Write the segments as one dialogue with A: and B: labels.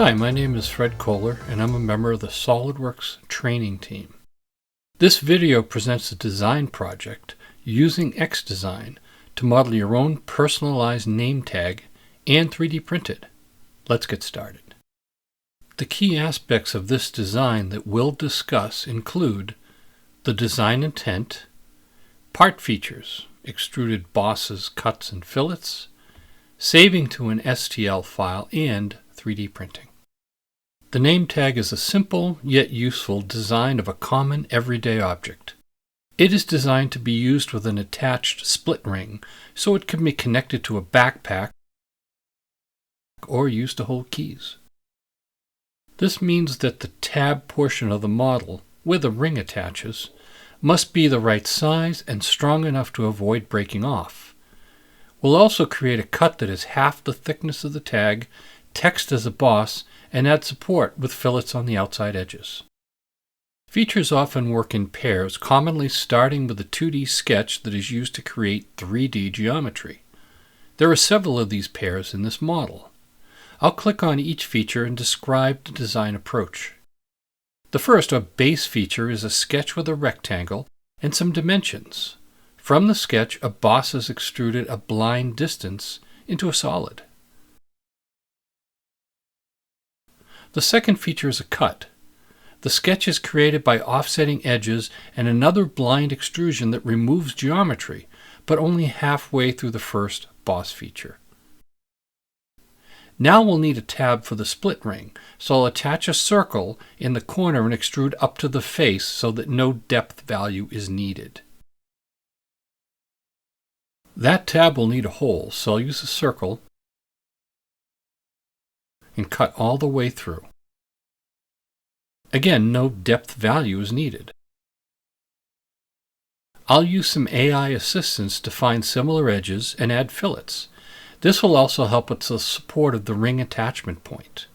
A: Hi, my name is Fred Kohler, and I'm a member of the Solidworks training team. This video presents a design project using xDesign to model your own personalized name tag and 3D print it. Let's get started. The key aspects of this design that we'll discuss include the design intent, part features, extruded bosses, cuts, and fillets, saving to an STL file, and 3D printing. The name tag is a simple yet useful design of a common everyday object. It is designed to be used with an attached split ring so it can be connected to a backpack or used to hold keys. This means that the tab portion of the model, where the ring attaches, must be the right size and strong enough to avoid breaking off. We'll also create a cut that is half the thickness of the tag, text as a boss, and add support with fillets on the outside edges. Features often work in pairs, commonly starting with a 2D sketch that is used to create 3D geometry. There are several of these pairs in this model. I'll click on each feature and describe the design approach. The first, or base feature, is a sketch with a rectangle and some dimensions. From the sketch, a boss is extruded a blind distance into a solid. The second feature is a cut. The sketch is created by offsetting edges and another blind extrusion that removes geometry, but only halfway through the first boss feature. Now we'll need a tab for the split ring, so I'll attach a circle in the corner and extrude up to the face so that no depth value is needed. That tab will need a hole, so I'll use a circle and cut all the way through. Again, no depth value is needed. I'll use some AI assistance to find similar edges and add fillets. This will also help with the support of the ring attachment point.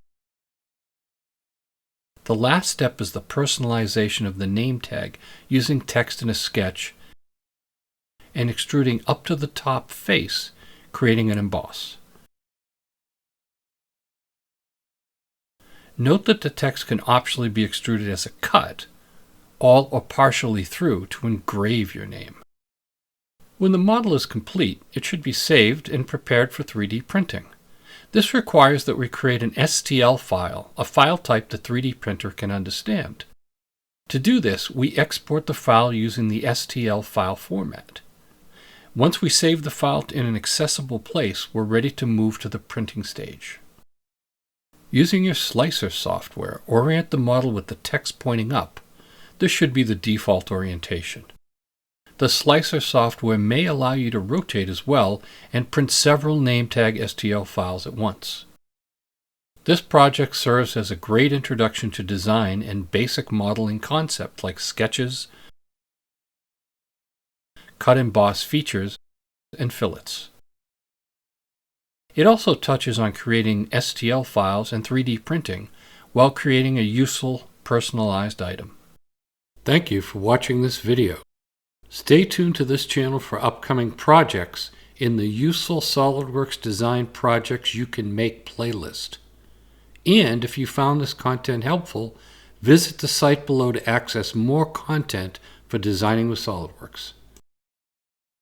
A: The last step is the personalization of the name tag using text in a sketch and extruding up to the top face, creating an emboss. Note that the text can optionally be extruded as a cut, all or partially through, to engrave your name. When the model is complete, it should be saved and prepared for 3D printing. This requires that we create an STL file, a file type the 3D printer can understand. To do this, we export the file using the STL file format. Once we save the file in an accessible place, we're ready to move to the printing stage. Using your slicer software, orient the model with the text pointing up. This should be the default orientation. The slicer software may allow you to rotate as well and print several name tag STL files at once. This project serves as a great introduction to design and basic modeling concepts like sketches, cut and emboss features, and fillets. It also touches on creating STL files and 3D printing while creating a useful personalized item. Thank you for watching this video. Stay tuned to this channel for upcoming projects in the Useful SOLIDWORKS Design Projects You Can Make playlist. And if you found this content helpful, visit the site below to access more content for designing with SOLIDWORKS.